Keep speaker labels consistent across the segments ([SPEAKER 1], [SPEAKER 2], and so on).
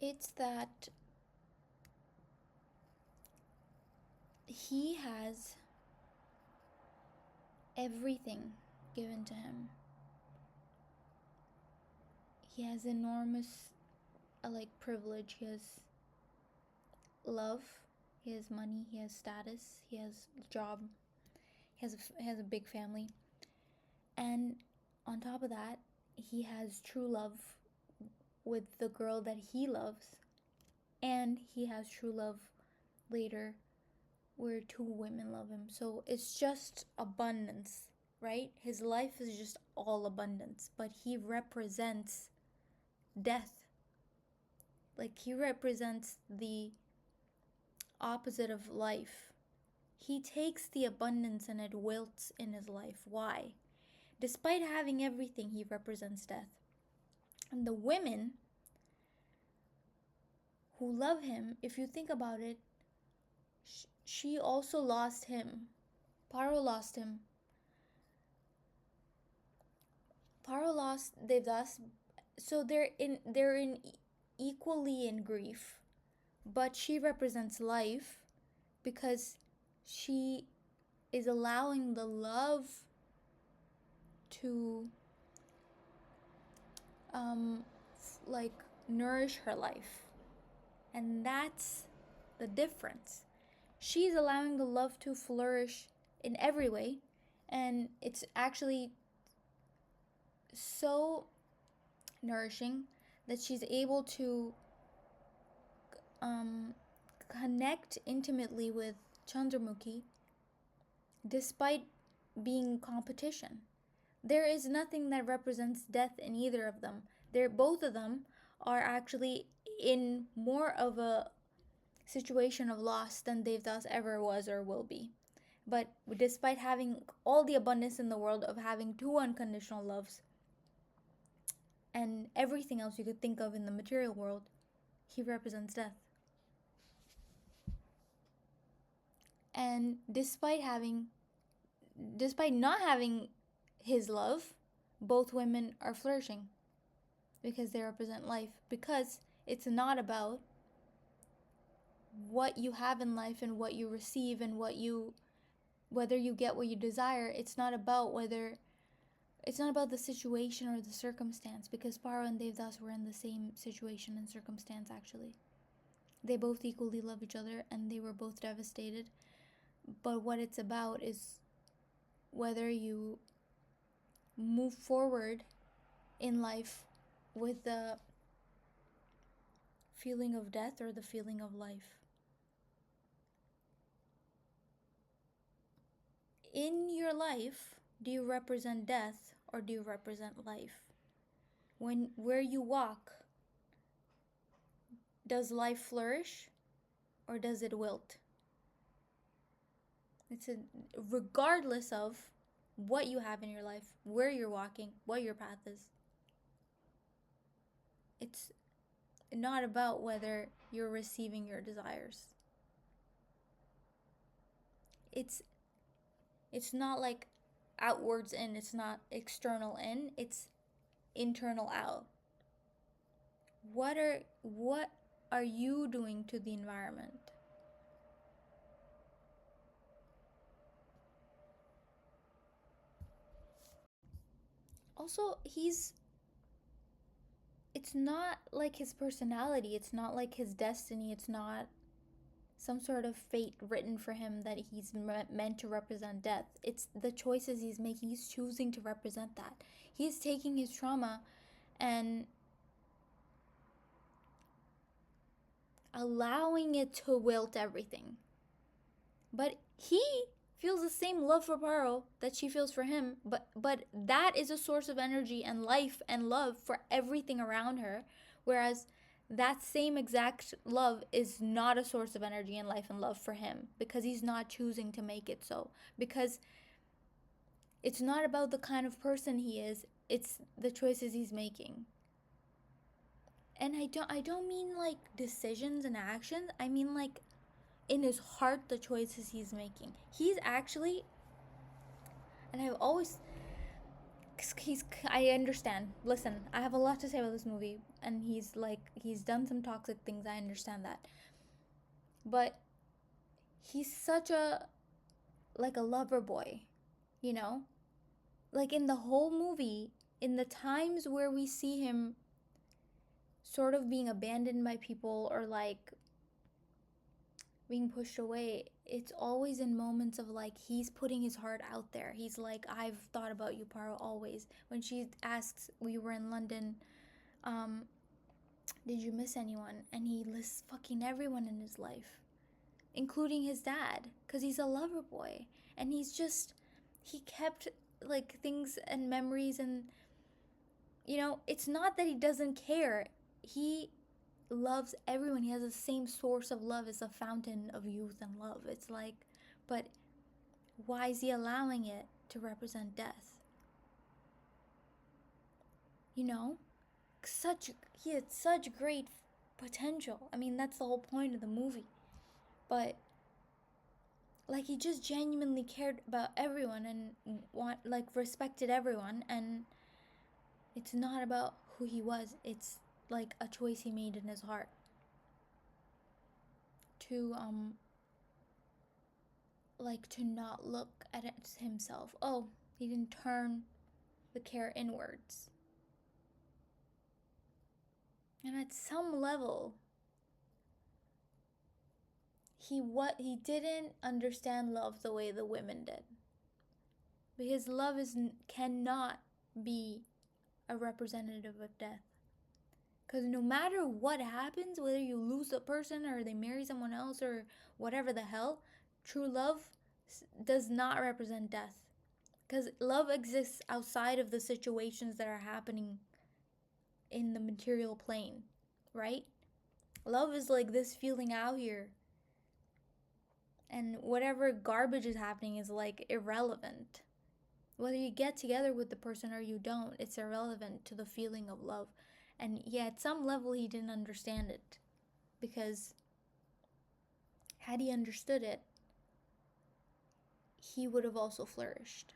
[SPEAKER 1] It's that he has everything given to him. He has enormous privilege. He has love, he has money, he has status, he has job, he has a big family. And on top of that, he has true love with the girl that he loves, and he has true love later where two women love him. So it's just abundance, right? His life is just all abundance, but he represents death. Like, he represents the opposite of life. He takes the abundance and it wilts in his life. Why? Despite having everything, he represents death. And the women who love him, if you think about it, she also lost him. Paro lost him. Paro lost Devdas, so they're equally in grief. But she represents life because she is allowing the love to nourish her life. And that's the difference. She's allowing the love to flourish in every way, and it's actually so nourishing that she's able to connect intimately with Chandramukhi despite being competition. There is nothing that represents death in either of them. Both of them are actually in more of a situation of loss than Devdas ever was or will be. But despite having all the abundance in the world of having two unconditional loves and everything else you could think of in the material world, he represents death. And despite not having his love, both women are flourishing because they represent life. Because it's not about what you have in life and what you receive and whether you get what you desire. It's not about the situation or the circumstance, because Paro and Devdas were in the same situation and circumstance. Actually, they both equally love each other and they were both devastated. But what it's about is whether you move forward in life with the feeling of death or the feeling of life. In your life, do you represent death or do you represent life? Where you walk, does life flourish or does it wilt? Regardless of what you have in your life, where you're walking, what your path is. It's not about whether you're receiving your desires. It's not like outwards in, it's not external in, it's internal out. What are you doing to the environment? Also, it's not like his personality, it's not like his destiny, it's not some sort of fate written for him that he's meant to represent death. It's the choices he's making. He's choosing to represent that. He's taking his trauma and allowing it to wilt everything. But he feels the same love for Paro that she feels for him, but that is a source of energy and life and love for everything around her, whereas that same exact love is not a source of energy and life and love for him, because he's not choosing to make it so. Because it's not about the kind of person he is, it's the choices he's making. And I don't mean like decisions and actions, I mean like in his heart, the choices he's making. He's actually, and I've always I understand. Listen, I have a lot to say about this movie, and he's done some toxic things. I understand that, but he's such a like a lover boy, you know. Like in the whole movie, in the times where we see him sort of being abandoned by people or like being pushed away, it's always in moments of like he's putting his heart out there. He's like, I've thought about you, Paro, always. When she asks, we were in London, um, did you miss anyone? And he lists fucking everyone in his life, including his dad, because he's a lover boy. And he kept like things and memories, and you know, it's not that he doesn't care. He loves everyone. He has the same source of love. It's a fountain of youth and love. It's like, but why is he allowing it to represent death? You know? He had such great potential. I mean, that's the whole point of the movie. But like he just genuinely cared about everyone and respected everyone, and it's not about who he was. It's like a choice he made in his heart to to not look at it himself. Oh, he didn't turn the care inwards. And at some level, he didn't understand love the way the women did. Because love cannot be a representative of death. Because no matter what happens, whether you lose a person or they marry someone else or whatever the hell, true love does not represent death. Because love exists outside of the situations that are happening in the material plane, right? Love is like this feeling out here. And whatever garbage is happening is like irrelevant. Whether you get together with the person or you don't, it's irrelevant to the feeling of love. And yeah, at some level he didn't understand it. Because had he understood it, he would have also flourished.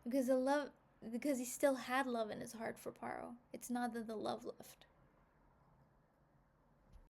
[SPEAKER 1] Because he still had love in his heart for Paro. It's not that the love left.